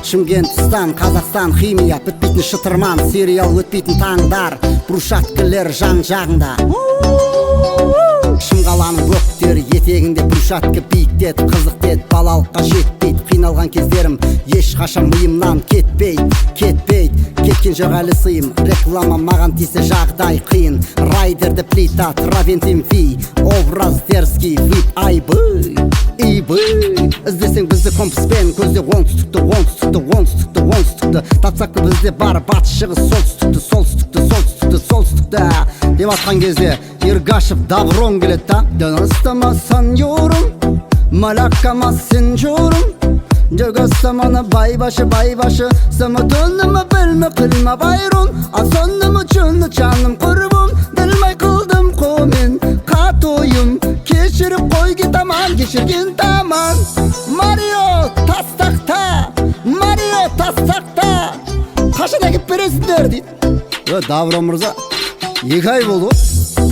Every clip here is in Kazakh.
Шымкентстан, Қазақстан, химия, бітпейтін шытырман, сериал өтпейтін таңдар, брусчаткілер жан жағында. Шымқаланың бөктері етегінде брусчатка биіктет, қызықтет, балалыққа жетпейді. Қиналған кездерім ешқашан миымнан кетпейді. Кеткен жоқ әлі сыйым, реклама маған тисе жағдай қиын. Райдерді плита, травентин фи, образ дерзкий, вип айбы. Іздесең бізді компаспен, көзде оңтүстікті татсақ бізде бар батыс шығыс солтүстікті деп атқан кезде Ергашев Даврон келеді да. Донастамасан юрум, малакама сенжурум, жөгөстаманы байбашы, самотонымы білмі қылма байрун, асонымы чүнні чаным құрбым, ділмай қылдым қомен қатойым, кешіріп қой кетаман, кешірген таман. Марио тастақта қашан әкеп бересіңдер дейді. Даврон мырза, 2 ай болды,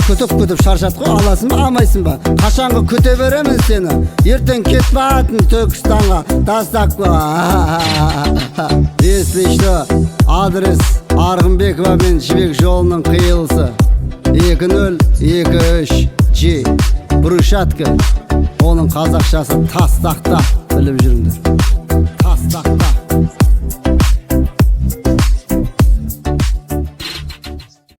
күтіп шаршат қой, аласың ба алмайсың ба? Қашанғы күте беремін сені, ертең кетіп атын Түркістанға тастақ қой. Если что, адрес Арғынбекова мен Жібек жолының қиылысы 2023 G брусчатка, оның қазақшасы тастақта, біліп жүріңдер. Тастақта.